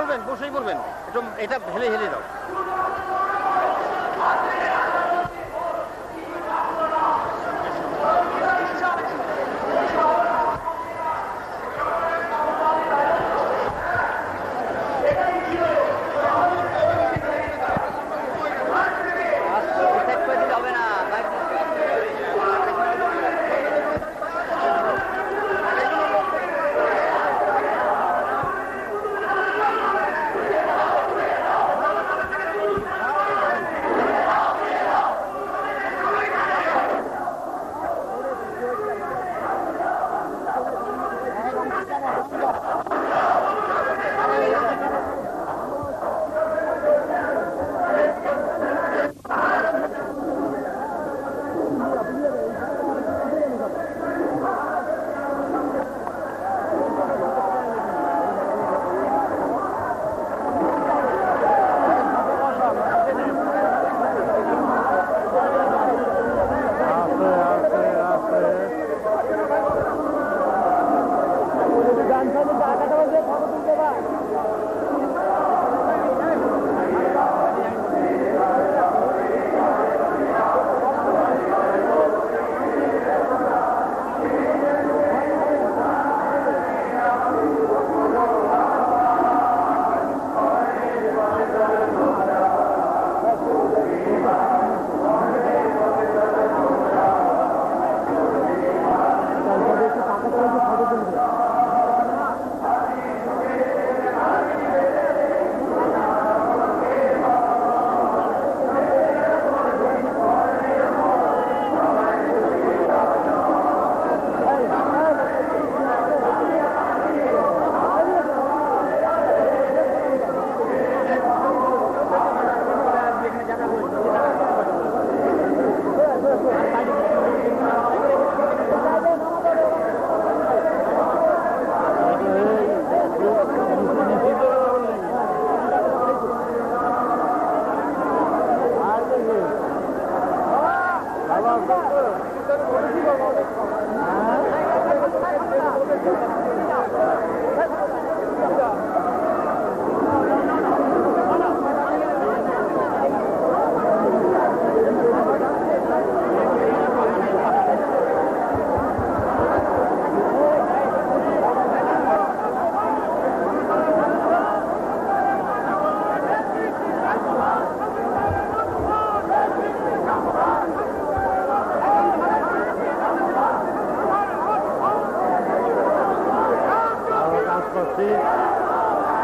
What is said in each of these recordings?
বলবেন, বসেই বলবেন, একটু এটা হেলে হেলে দাও।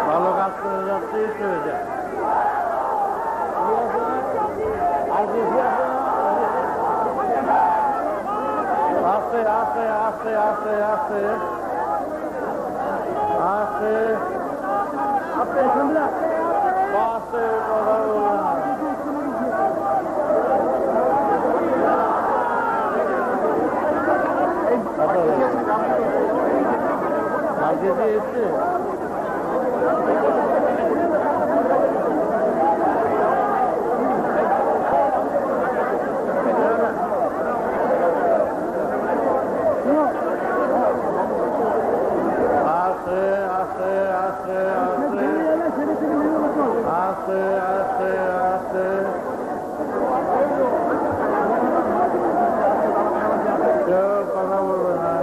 ভালো কাজ করে যাচ্ছে, চলে যায়। আস্তে আস্তে আস্তে আস্তে আস্তে আস্তে আস্তে আস্তে কথা বলবেন না। এসছে আস্তে আস্তে আস্তে কেউ কথা বলবে না।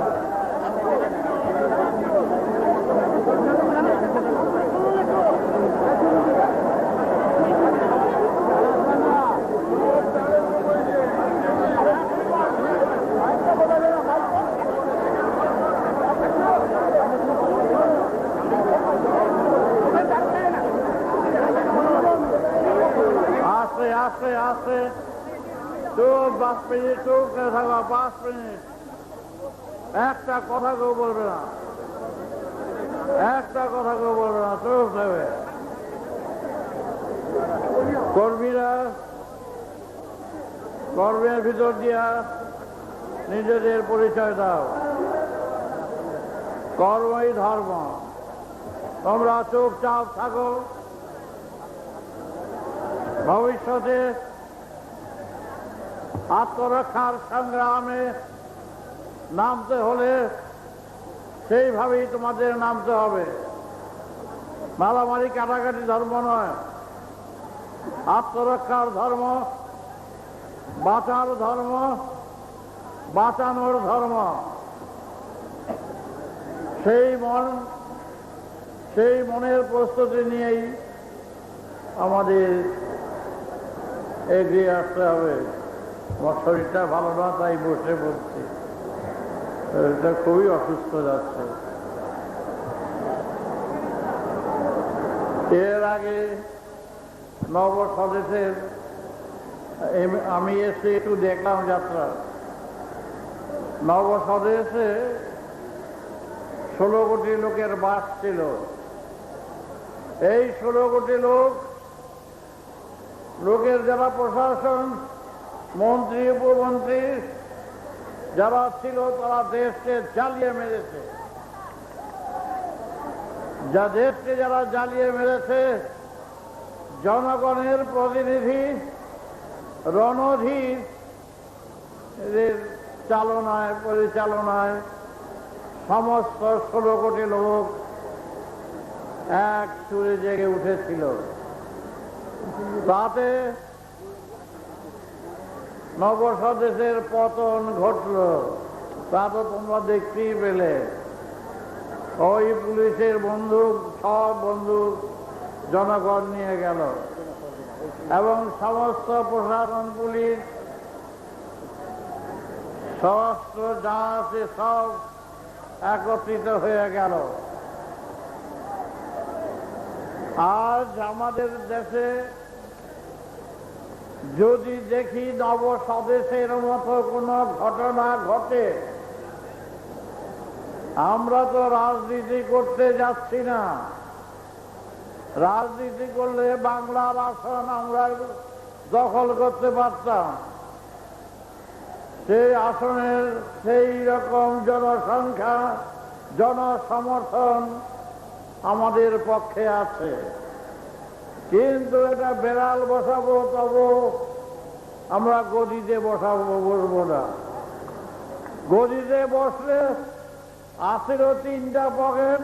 আস্তে আস্তে চুপ, 5 মিনিট চুপ করে থাকো, 5 মিনিট। একটা কথা কেউ বলবে না, একটা কথা কেউ বলবে না, চুপ থাকবে। কর্মের ভিতর দিয়া নিজেদের পরিচয় দাও। কর্মই ধর্ম। তোমরা চুপচাপ থাকো। ভবিষ্যতে আত্মরক্ষার সংগ্রামে নামতে হলে সেইভাবেই তোমাদের নামতে হবে। মারামারি কাটাকাটি ধর্ম নয়, আত্মরক্ষার ধর্ম, বাঁচার ধর্ম, বাঁচানোর ধর্ম। সেই মনের প্রস্তুতি নিয়েই আমাদের এগিয়ে আসতে হবে। আমার শরীরটা ভালো না, তাই বসে পড়ছি, শরীরটা খুবই অসুস্থ যাচ্ছে। এর আগে নব স্বদেশের আমি এসে একটু দেখলাম যাত্রা। নব স্বদেশে 16 কোটি লোকের বাস ছিল। এই 16 কোটি লোকের যারা প্রশাসন, মন্ত্রী, উপমন্ত্রী যারা ছিল, তারা দেশকে জ্বালিয়ে মেরেছে। দেশকে যারা জ্বালিয়ে মেরেছে, জনগণের প্রতিনিধি রণধীর পরিচালনায় সমস্ত 16 কোটি লোক এক সুরে জেগে উঠেছিল। তাতে নবস্বদেশের পতন ঘটল। তা তো তোমরা দেখতেই পেলে। ওই পুলিশের বন্দুক, সব বন্দুক জনগণ নিয়ে গেল এবং সমস্ত প্রশাসন, পুলিশ, সশস্ত্র যা আছে সব একত্রিত হয়ে গেল। আজ আমাদের দেশে যদি দেখি নবস্বদেশের মতো কোনো ঘটনা ঘটে, আমরা তো রাজনীতি করতে যাচ্ছি না। রাজনীতি করলে বাংলার আসন আমরা দখল করতে পারতাম। সেই আসনের সেই রকম জনসংখ্যা, জনসমর্থন আমাদের পক্ষে আছে। কিন্তু এটা বেড়াল বসাবো, তবু আমরা গদিতে বসবো না। গদিতে বসলে আসিরও 3টা পকেট,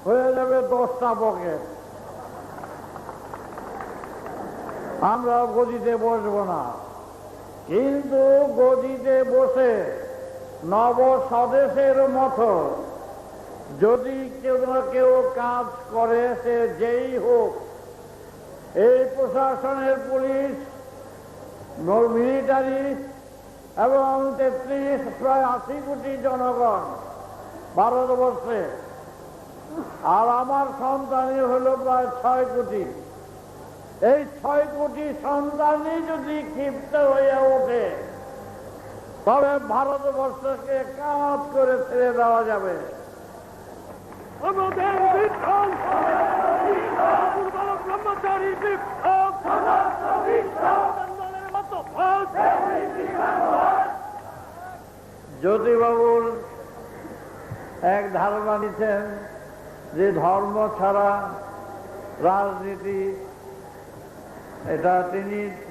হয়ে যাবে 10টা পকেট। আমরা গদিতে বসবো না। কিন্তু গদিতে বসে নবস্বদেশের মতো যদি কেউ কাজ করে, সে যেই হোক, এই প্রশাসনের, পুলিশ, মিলিটারি এবং প্রায় 80 কোটি জনগণ ভারতবর্ষে, আর আমার সন্তানই হলো প্রায় 6 কোটি। এই 6 কোটি সন্তানই যদি ক্ষিপ্ত হয়ে ওঠে, তবে ভারতবর্ষকে কাজ করে ছেড়ে দেওয়া যাবে। আমাদের ব্রহ্মচারী জ্যোতিবাবুর এক ধারণা নিচ্ছেন যে ধর্ম ছাড়া রাজনীতি, এটা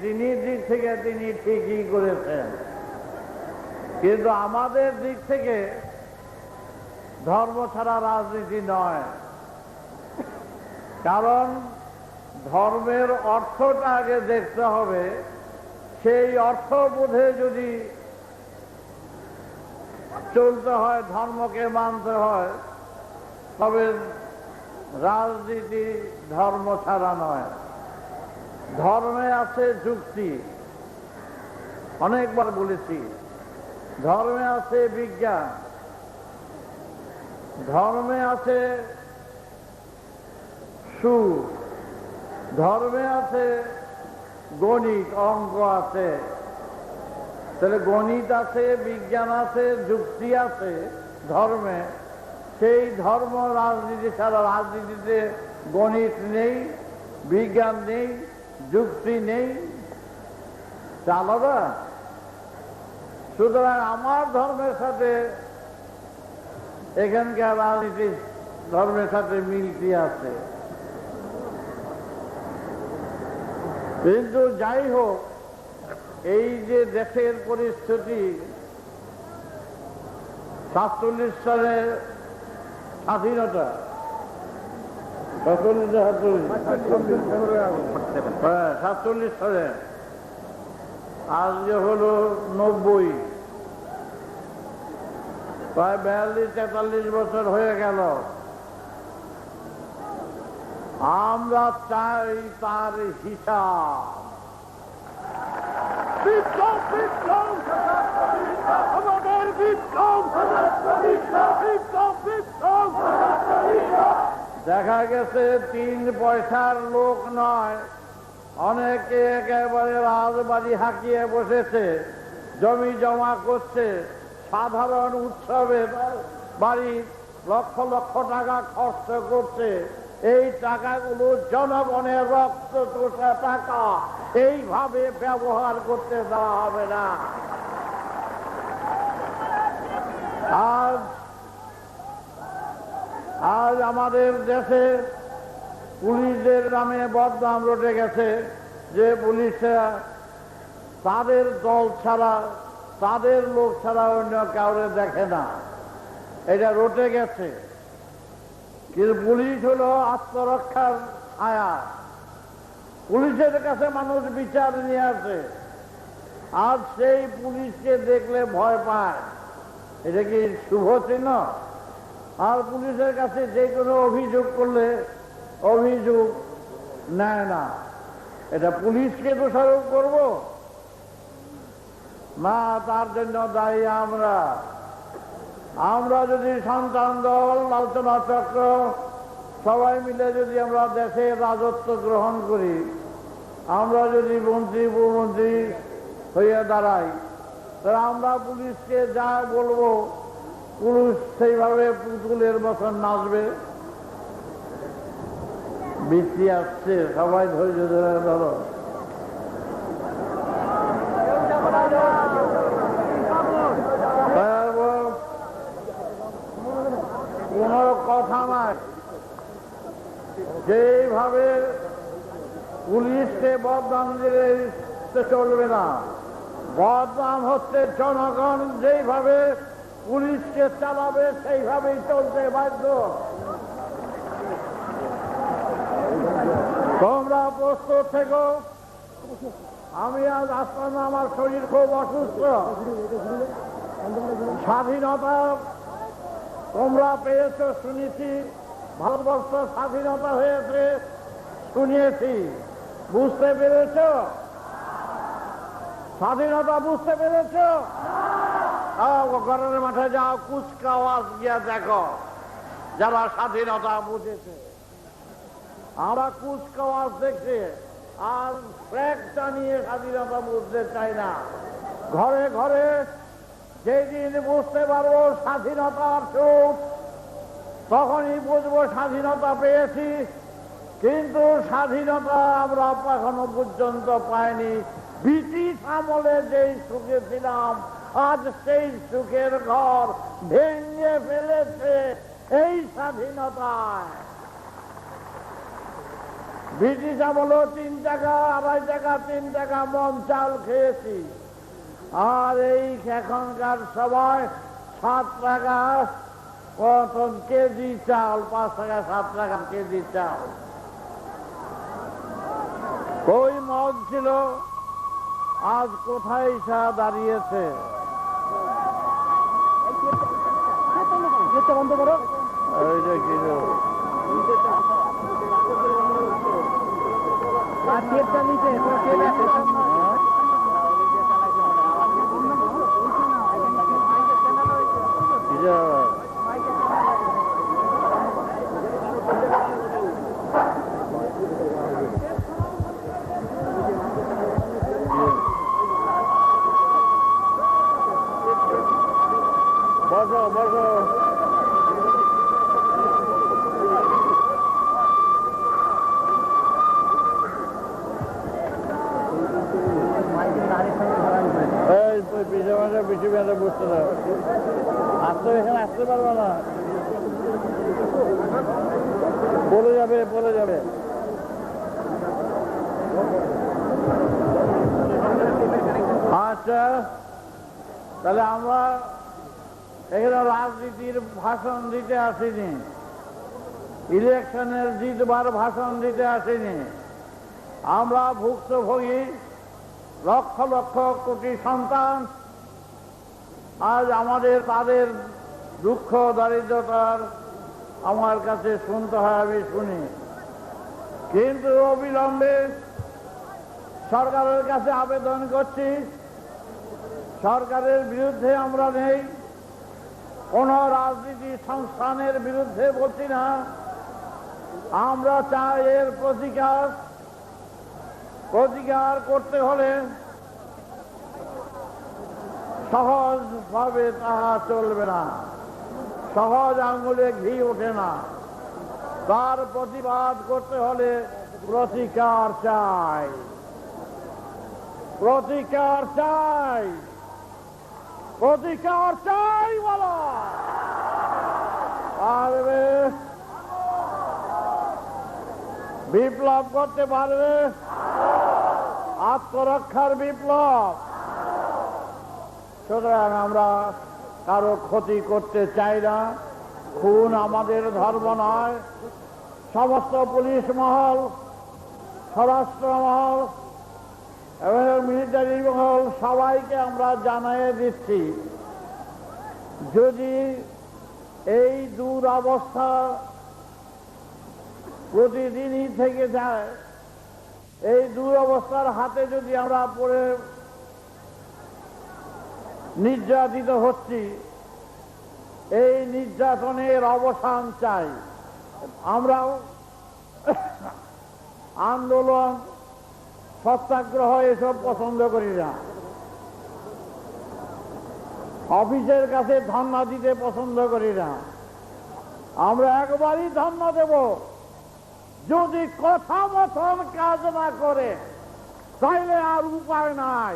তিনি দিক থেকে তিনি ঠিকই করেছেন। কিন্তু আমাদের দিক থেকে ধর্ম ছাড়া রাজনীতি নয়। কারণ ধর্মের অর্থটা আগে দেখতে হবে। সেই অর্থ বোধে যদি চলতে হয়, ধর্মকে মানতে হয়, তবে রাজনীতি ধর্ম ছাড়া নয়। ধর্মে আছে যুক্তি, অনেকবার বলেছি। ধর্মে আছে বিজ্ঞান, ধর্মে আছে সুর, ধর্মে আছে গণিত, অঙ্ক আছে। তাহলে গণিত আছে, বিজ্ঞান আছে, যুক্তি আছে ধর্মে। সেই ধর্ম রাজনীতি ছাড়া, রাজনীতিতে গণিত নেই, বিজ্ঞান নেই, যুক্তি নেই, আলাদা। সুতরাং আমার ধর্মের সাথে এখানকার রাজনীতি ধর্মের সাথে মিলতি আছে। কিন্তু যাই হোক, এই যে দেশের পরিস্থিতি, 47 সালের স্বাধীনতা, 47 সালে, আজকে হলো 90, প্রায় 42-43 বছর হয়ে গেল। আমরা চাই তার হিসাব। বিপ্লব বিপ্লব আমাদের বিপ্লব বিপ্লব বিপ্লব। দেখা গেছে 3 পয়সার লোক নয়, অনেকে একেবারে রাজবাড়ি হাঁকিয়ে বসেছে, জমি জমা করছে, সাধারণ উৎসবে বাড়ি লক্ষ লক্ষ টাকা খরচ করছে। এই টাকাগুলো জনগণের রক্ত চোষা টাকা, এইভাবে ব্যবহার করতে দেওয়া হবে না। আজ আমাদের দেশে পুলিশদের নামে বদনাম রটে গেছে যে পুলিশরা তাদের দল ছাড়া, তাদের লোক ছাড়া অন্য কাউরে দেখে না, এটা রটে গেছে। কিন্তু পুলিশ হলো আত্মরক্ষার ছায়া। পুলিশের কাছে মানুষ বিচার নিয়ে আসে, আর সেই পুলিশকে দেখলে ভয় পায়। এটা কি শুভ চিহ্ন? আর পুলিশের কাছে যে কোনো অভিযোগ করলে অভিযোগ নেয় না। এটা পুলিশকে দোষারোপ করব না, তার জন্য দায়ী আমরা। আমরা যদি সন্তান দল, আলোচনা চক্র সবাই মিলে যদি আমরা দেশের রাজত্ব গ্রহণ করি, আমরা যদি মন্ত্রী উপমন্ত্রী হয়ে দাঁড়াই, তাহলে আমরা পুলিশকে যা বলবো পুলিশ সেইভাবে পুতুলের মতন নাচবে। বৃষ্টি আসছে, সবাই ধৈর্য ধরে ধরো। কোন কথা নাই, যেভাবে পুলিশকে বদনাম দিলে চলবে না। বদনাম হচ্ছে জনগণ যেইভাবে পুলিশকে চালাবে সেইভাবেই চলতে বাধ্য। তোমরা প্রস্তুত থেকো। আমি আজ আসলাম, আমার শরীর খুব অসুস্থ। স্বাধীনতা তোমরা পেয়েছ শুনেছি, ভারতবর্ষ স্বাধীনতা হয়েছে শুনিয়েছি। বুঝতে পেরেছ? স্বাধীনতা বুঝতে পেরেছ? ঘরের মাঠে যাও, কুচকাওয়াজ গিয়া দেখো যারা স্বাধীনতা বুঝেছে। আমরা কুচকাওয়াজ দেখছি আর ফ্ল্যাগটা নিয়ে স্বাধীনতা বুঝতে চাই না। ঘরে ঘরে যেদিন বুঝতে পারবো স্বাধীনতার সুখ, তখনই বুঝবো স্বাধীনতা পেয়েছি। কিন্তু স্বাধীনতা আমরা এখনো পর্যন্ত পাইনি। ব্রিটিশ আমলে যেই সুখে ছিলাম, আজ সেই সুখের ঘর ভেঙে ফেলেছে এই স্বাধীনতায়। ব্রিটিশ আমলে 3 টাকা, 2.5 টাকা, 3 টাকা মন চাল খেয়েছি। আর এই এখনকার সবাই 7 টাকা কেজি চাল, 5 টাকা 7 টাকা কেজি চাল। ওই মগ ছিল, আজ কোথায় দাঁড়িয়েছে? বন্ধ করো। এইটা কি বসো বসো। বেশি বেড়ে বুঝতে পারো, আসতে এখানে আসতে পারবো না, বলে যাবে বলে যাবে। আচ্ছা, তাহলে আমরা এখানে রাজনীতির ভাষণ দিতে আসিনি, ইলেকশনের জিতবার ভাষণ দিতে আসিনি। আমরা ভুক্তভোগী লক্ষ লক্ষ কোটি সন্তান। আজ আমাদের তাদের দুঃখ দারিদ্রতার আমার কাছে শুনতে হয়, আমি শুনি। কিন্তু অবিলম্বে সরকারের কাছে আবেদন করছি, সরকারের বিরুদ্ধে আমরা নেই, কোন রাজনীতি সংস্থানের বিরুদ্ধে বলছি না। আমরা চাই এর প্রতিকার করতে হলে সহজভাবে তাহা চলবে না, সহজ আঙুলে ঘি ওঠে না। তার প্রতিবাদ করতে হলে প্রতিকার চাই, প্রতিকার চাই, প্রতিকার চাই। বলো পারবে? বিপ্লব করতে পারবে? আত্মরক্ষার বিপ্লব। সুতরাং আমরা কারো ক্ষতি করতে চাই না। খুন আমাদের ধর্ম নয়। সমস্ত পুলিশ মহল, স্বরাষ্ট্র মহল এবং মিলিটারি মহল সবাইকে আমরা জানিয়ে দিচ্ছি, যদি এই দুরবস্থা প্রতিদিনই থেকে যায়, এই দুরবস্থার হাতে যদি আমরা পড়ে নির্যাতিত হচ্ছি, এই নির্যাতনের অবসান চাই। আমরাও আন্দোলন, সত্যাগ্রহ এসব পছন্দ করি না। অফিসের কাছে ধর্ণা দিতে পছন্দ করি না। আমরা একবারই ধর্ণা দেব, যদি কথা মতন কাজ না করে তাইলে আর উপায় নাই।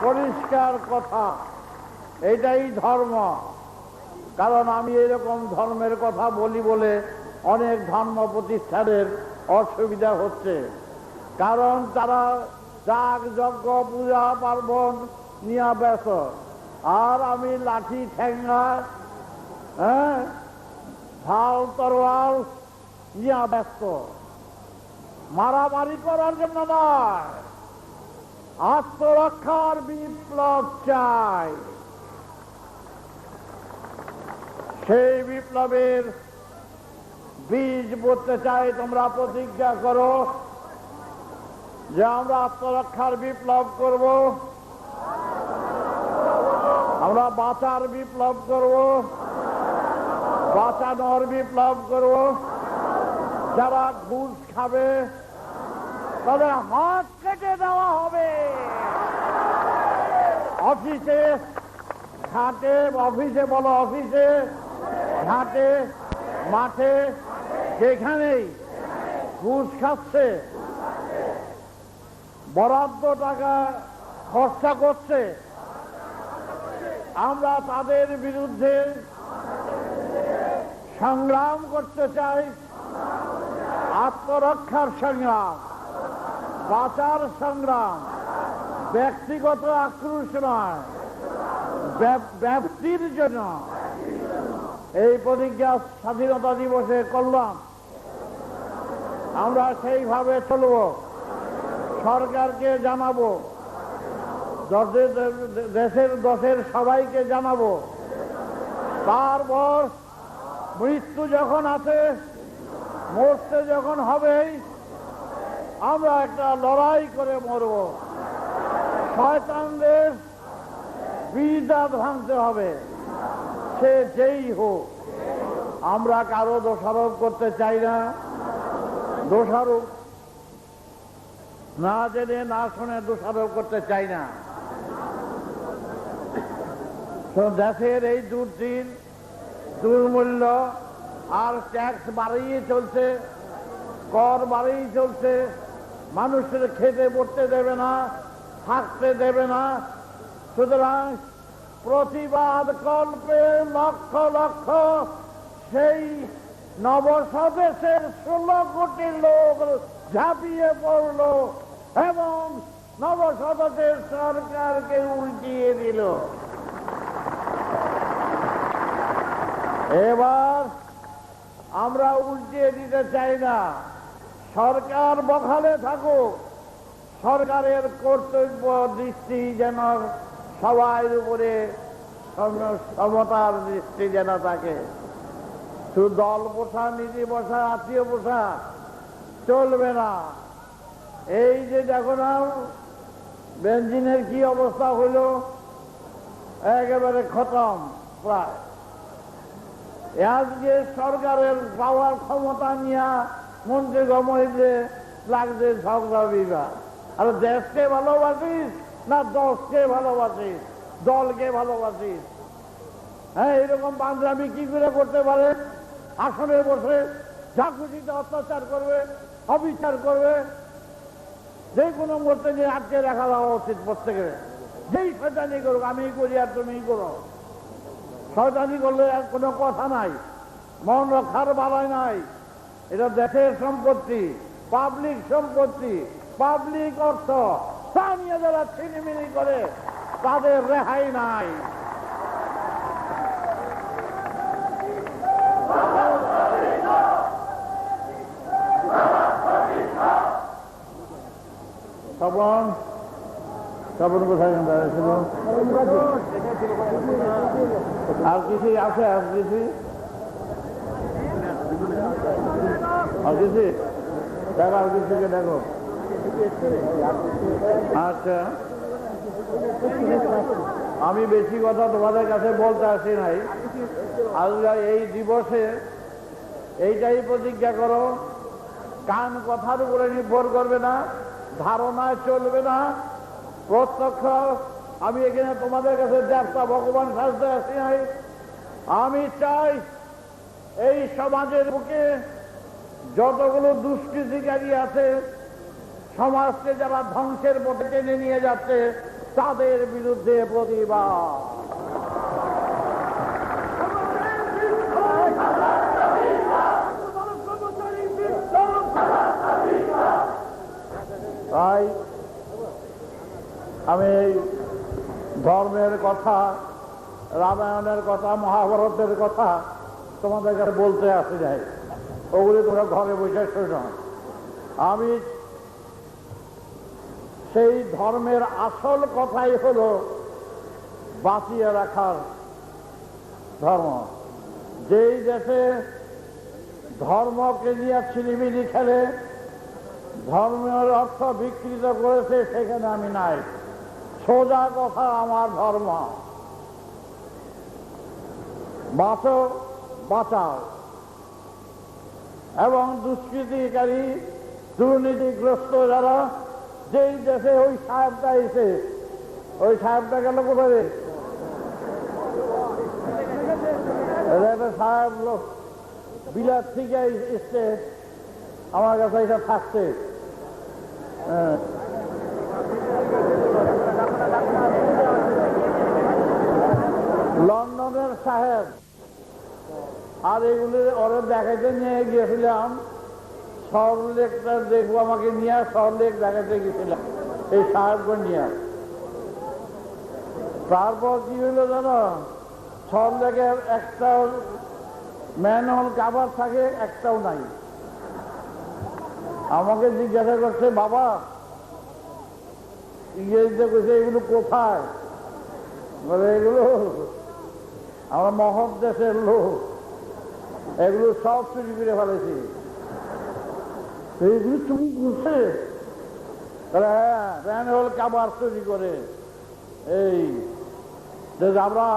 পরিষ্কার কথা, এটাই ধর্ম। কারণ আমি এরকম ধর্মের কথা বলি বলে অনেক ধর্ম প্রতিষ্ঠানের অসুবিধা হচ্ছে। কারণ তারা যাগ যজ্ঞ পূজা পার্বণ নিয়ে ব্যস্ত, আর আমি লাঠি ঠেঙ্গা ঢাল তরোয়াল নিয়ে ব্যস্ত। মারামারি করার জন্য নয়, আত্মরক্ষার বিপ্লব চাই। সেই বিপ্লবের বীজ বলতে চাই। তোমরা প্রতিজ্ঞা করো যে আমরা আত্মরক্ষার বিপ্লব করব, আমরা বাঁচার বিপ্লব করব, বাঁচানোর বিপ্লব করব। যারা ঘুষ খাবে তাদের হাত কেটে দেওয়া হবে। অফিসে ঘাটে, অফিসে বলো, অফিসে ঘাটে মাঠে যেখানেই ঘুষ খাচ্ছে, বরাদ্দ টাকা খরচা করছে, আমরা তাদের বিরুদ্ধে সংগ্রাম করতে চাই। আত্মরক্ষার সংগ্রাম, বাঁচার সংগ্রাম, ব্যক্তিগত আক্রোশ নয়, ব্যক্তির জন্য। এই প্রতিজ্ঞা স্বাধীনতা দিবসে করলাম, আমরা সেইভাবে চলব। সরকারকে জানাবো, দেশের সবাইকে জানাবো। তারপর মৃত্যু যখন আছে, মরতে যখন হবেই, আমরা একটা লড়াই করে মরব। শয়তানদের বিদাত ভাঙতে হবে, সে যেই হোক। আমরা কারো দোষারোপ করতে চাই না। দোষারোপ না জেনে না শুনে দোষারোপ করতে চাই না। দেশের এই দুর্দিন, দুর্মূল্য, আর ট্যাক্স বাড়িয়ে চলছে, কর বাড়িয়ে চলছে, মানুষের খেতে পড়তে দেবে না, থাকতে দেবে না। সুতরাং প্রতিবাদ কল্পে লক্ষ লক্ষ সেই নবস্বদেশের 16 কোটি লোক ঝাঁপিয়ে পড়ল এবং নবস্বদেশের সরকারকে উল্টিয়ে দিল। এবার আমরা উল্টিয়ে দিতে চাই না। সরকার বখালে থাকুক, সরকারের কর্তব্য দৃষ্টি যেন সবার উপরে সমতার দৃষ্টি যেন থাকে। শুধু দল পোষা, নীতি পোষা, আত্মীয় পোষা চলবে না। এই যে দেখো না বেঞ্জিনের কি অবস্থা হইল, একেবারে খতম প্রায়। আজকে সরকারের পাওয়ার ক্ষমতা নিয়ে মন্ত্রী গমহিতে লাগছে ঝগড়া বিবাদ। আর দেশকে ভালোবাসিস না দশকে ভালোবাসিস, দলকে ভালোবাসিস? হ্যাঁ, এরকম বান্ধবী কি করে করতে পারে? আসনে বসে যা খুশিতে অত্যাচার করবে, অবিচার করবে, যে কোনো মুহূর্তে নিয়ে আটকে রাখা দেওয়া উচিত প্রত্যেকের। যেই শয়তানি করুক, আমি করি আর তুমি করো। শয়তানি করলে আর কোনো কথা নাই, মন রক্ষার বালাই নাই। এটা দেশের সম্পত্তি, পাবলিক সম্পত্তি, পাবলিক অর্থ। তা নিয়ে যারা ছিনিমিনি করে তাদের রেহাই নাই। তপন কোথায় দাঁড়িয়েছিল? আর কিছু আছে? আর কিছু দেখো, আর কিছুকে দেখো। আচ্ছা, আমি বেশি কথা তোমাদের কাছে বলতে আসি নাই। আল্লাহ এই দিবসে এইটাই প্রতিজ্ঞা করো, কান কথার উপরে নির্ভর করবে না, ধারণায় চলবে না, প্রত্যক্ষ। আমি এখানে তোমাদের কাছে দেবতা ভগবান সাজতে আসি নাই। আমি চাই এই সমাজের বুকে যতগুলো দুষ্কৃতিকারী আছে, সমাজকে যারা ধ্বংসের পথে টেনে নিয়ে যাচ্ছে, তাদের বিরুদ্ধে প্রতিবাদ। তাই আমি ধর্মের কথা, রামায়ণের কথা, মহাভারতের কথা তোমাদের কাছে বলতে আসি নাই। ওগুলি তোমরা ঘরে বসে শোনো। আমি সেই ধর্মের আসল কথাই হলো বাঁচিয়ে রাখার ধর্ম। যেই দেশে ধর্মকে নিয়ে ছিনিমিনি খেলে, ধর্মের অর্থ বিকৃত করেছে, সেখানে আমি নাই। সোজা কথা, আমার ধর্ম। বাঁচো, বাঁচাও। এবং দুষ্কৃতিকারী, দুর্নীতিগ্রস্ত যারা, যেই দেশে ওই সাহেবটা এসে, ওই সাহেবটা গেল কোথায়? একটা সাহেব লোক বিলাত থেকে এসছে আমার কাছে, এটা থাকছে। লন্ডনের সাহেব। আর এগুলি ওরা দেখাইতে নিয়ে গিয়েছিলাম, সরলেকটা দেখবো, আমাকে নিয়ে সরলেক দেখাতে গেছিলাম এই সাহেবকে নিয়ে। তারপর কি হইল জানো, সরলেকের একটাও ম্যানহোল কাভার থাকে, একটাও নাই। আমাকে জিজ্ঞাসা করছে, বাবা ইংরেজিতে কইছে এগুলো কোথায়? বলে এগুলো আমার মহৎ দেশের লোক, এগুলো সব চুরি করে ফেলেছি। এইগুলো চুরি করছে? হ্যাঁ, ম্যানহোল কাভার চুরি করে। এই আমরা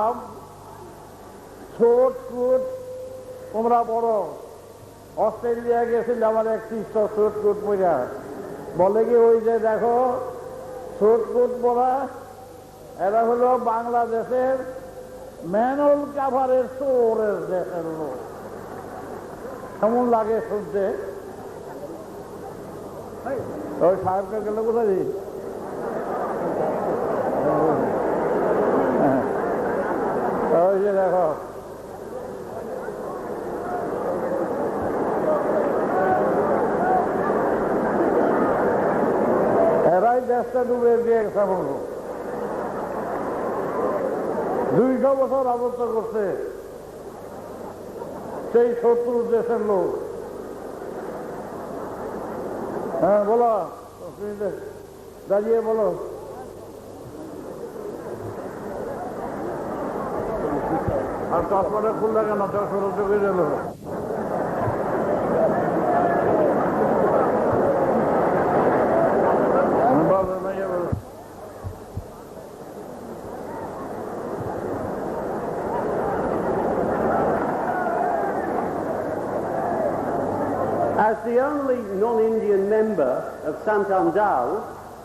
ছোট ছোট, তোমরা বড়। অস্ট্রেলিয়া গেছিল আমার এক শিষ্য, ছোট কোট পরা। বলে কি, ওই যে দেখো ছোট কোট পরা, এরা হলো বাংলাদেশের ম্যানহোল কাভারের চোরের দেশের লোক। কেমন লাগে শুনতে? ওই সাহেবকে গেল কোথায়? ওই যে দেখো, এরাই দেশটা ডুবে দিয়ে গেছে। বলবো 200 বছর রাজত্ব করছে। সেই শত্রু দেশের লোক। হ্যাঁ বলো, দাঁড়িয়ে বলো। আর চশমাটা খুললে কেন? চশমাটা চোখে গেল। As the only non-Indian member of Santam-Dal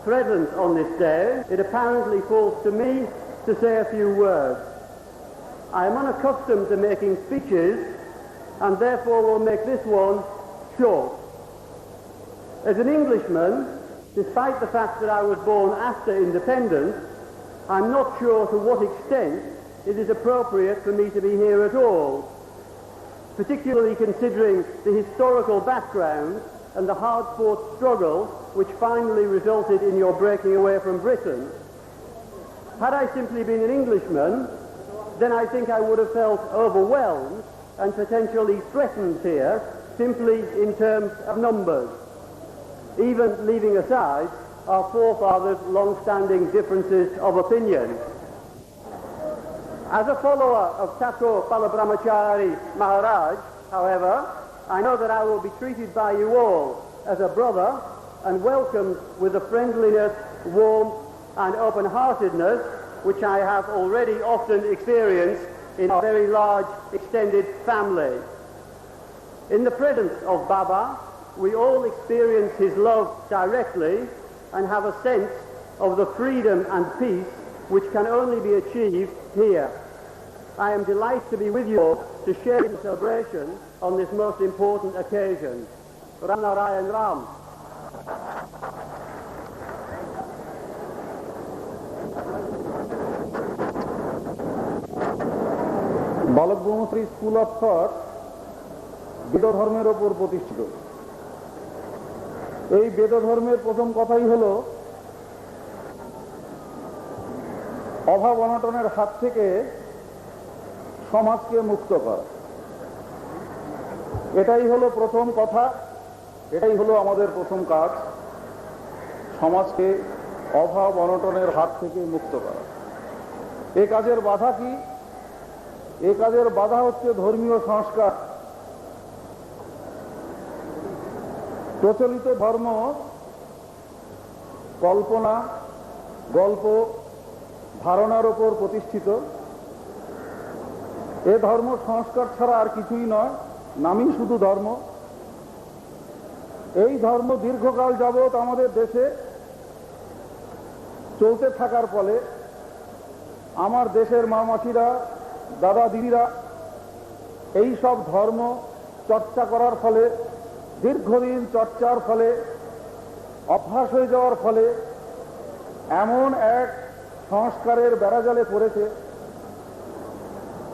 present on this day, it apparently falls to me to say a few words. I am unaccustomed to making speeches and therefore will make this one short. As an Englishman, despite the fact that I was born after independence, I'm not sure to what extent it is appropriate for me to be here at all, particularly considering the historical background and the hard-fought struggle which finally resulted in your breaking away from Britain. Had I simply been an Englishman, then I think I would have felt overwhelmed and potentially threatened here simply in terms of numbers, even leaving aside our forefathers' long-standing differences of opinion. As a follower of Tato Balabrahmachari Maharaj, however, I know that I will be treated by you all as a brother and welcomed with the friendliness, warmth and open-heartedness which I have already often experienced in our very large extended family. In the presence of Baba, we all experience his love directly and have a sense of the freedom and peace which can only be achieved here. I am delighted to be with you all to share in the celebration on this most important occasion. Ram Narayan Ram. বালক Brahmashri school of thought বেদ ধর্মের ওপর প্রতিষ্ঠিত। এই বেদ ধর্মের প্রথম কথাই হলো অভাব অনটনের হাত থেকে সমাজকে মুক্ত করা। এটাই হলো প্রথম কথা, এটাই হলো আমাদের প্রথম কাজ, সমাজকে অভাব অনটনের হাত থেকে মুক্ত করা। এই কাজের বাধা কি? এই কাজের বাধা হচ্ছে ধর্মীয় সংস্কার। প্রচলিত ধর্ম কল্পনা, গল্প, ধারণার ওপর প্রতিষ্ঠিত। এ ধর্ম সংস্কার ছাড়া আর কিছুই নয়, নামই শুধু ধর্ম। এই ধর্ম দীর্ঘকাল যাবৎ আমাদের দেশে চলতে থাকার ফলে আমার দেশের মা মাসিরা, দাদা দিদিরা এই সব ধর্ম চর্চা করার ফলে, দীর্ঘদিন চর্চার ফলে, অভ্যাস হয়ে যাওয়ার ফলে এমন এক সংস্কারের বেড়াজালে পড়েছে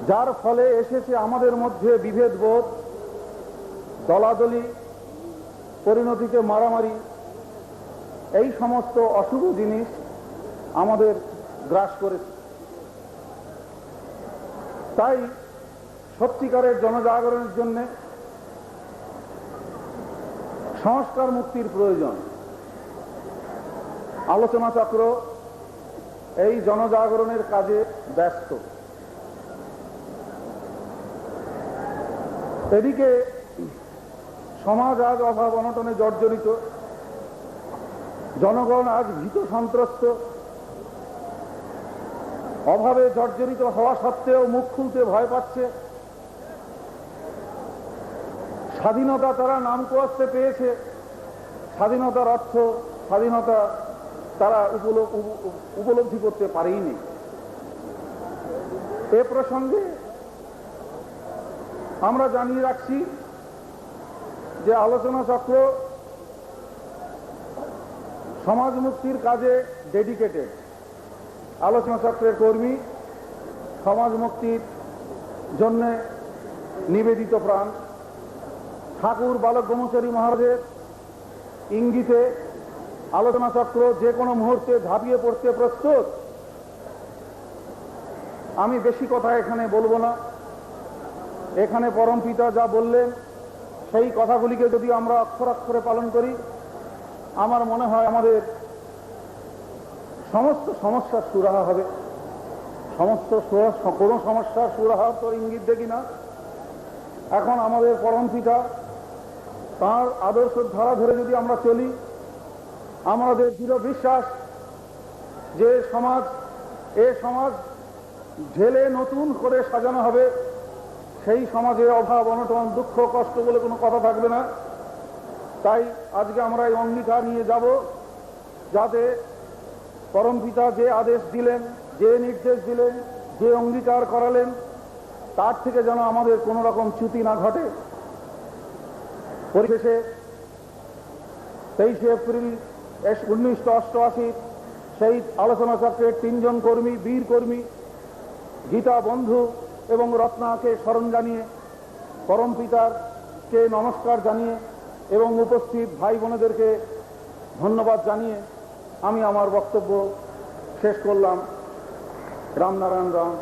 যার ফলে এসেছে আমাদের মধ্যে বিভেদবোধ, দলাদলি, পরিণতিতে মারামারি, এই সমস্ত অশুভ জিনিস আমাদের গ্রাস করেছে। তাই সত্যিকারের জনজাগরণের জন্য সংস্কার মুক্তির প্রয়োজন। আলোচনা চক্র এই জনজাগরণের কাজে ব্যস্ত। এদিকে সমাজ আজ অভাব অনটনে জর্জরিত, জনগণ আজ ভীত সন্ত্রস্ত, অভাবে জর্জরিত হওয়া সত্ত্বেও মুখ খুলতে ভয় পাচ্ছে। স্বাধীনতা তারা নাম কুয়াশতে পেয়েছে, স্বাধীনতার অর্থ, স্বাধীনতা তারা উপলব্ধি করতে পারেনি। এ প্রসঙ্গে আমরা জানিয়ে রাখছি যে আলোচনা চক্র সমাজ মুক্তির কাজে ডেডিকেটেড। আলোচনা চক্রের কর্মী, সমাজ মুক্তির জন্য নিবেদিত প্রাণ। ঠাকুর বালক ব্রহ্মচারী মহারাজের ইঙ্গিতে আলোচনা চক্র যে কোনো মুহূর্তে ঝাঁপিয়ে পড়তে প্রস্তুত। আমি বেশি কথা এখানে বলবো না, এখানে পরমপিতা যা বললেন সেই কথাগুলিকে যদি আমরা অক্ষর অক্ষরে পালন করি, আমার মনে হয় আমাদের সমস্ত সমস্যার সুরাহা হবে। কোনো সমস্যার সুরাহা তো ইঙ্গিত দেখি না। এখন আমাদের পরমপিতা তাঁর আদর্শের ধারা ধরে যদি আমরা চলি, আমাদের দৃঢ় বিশ্বাস যে এ সমাজ ঢেলে নতুন করে সাজানো হবে। সেই সমাজে অভাব, অনটন, দুঃখ, কষ্ট বলে কোনো কথা থাকবে না। তাই আজকে আমরা এই অঙ্গীকার নিয়ে যাব, যাতে পরমপিতা যে আদেশ দিলেন, যে নির্দেশ দিলেন, যে অঙ্গীকার করালেন, তার থেকে যেন আমাদের কোনো রকম চ্যুতি না ঘটে। পরিশেষে 23 এপ্রিল 1988 সেই আলোচনা চক্রের 3 জন কর্মী, বীর কর্মী গীতা বন্ধু এবং রত্নাকে স্মরণ জানিয়ে, পরমপিতারকে নমস্কার জানিয়ে এবং উপস্থিত ভাই বোনেদেরকে ধন্যবাদ জানিয়ে আমি আমার বক্তব্য শেষ করলাম। রামনারায়ণ রাম।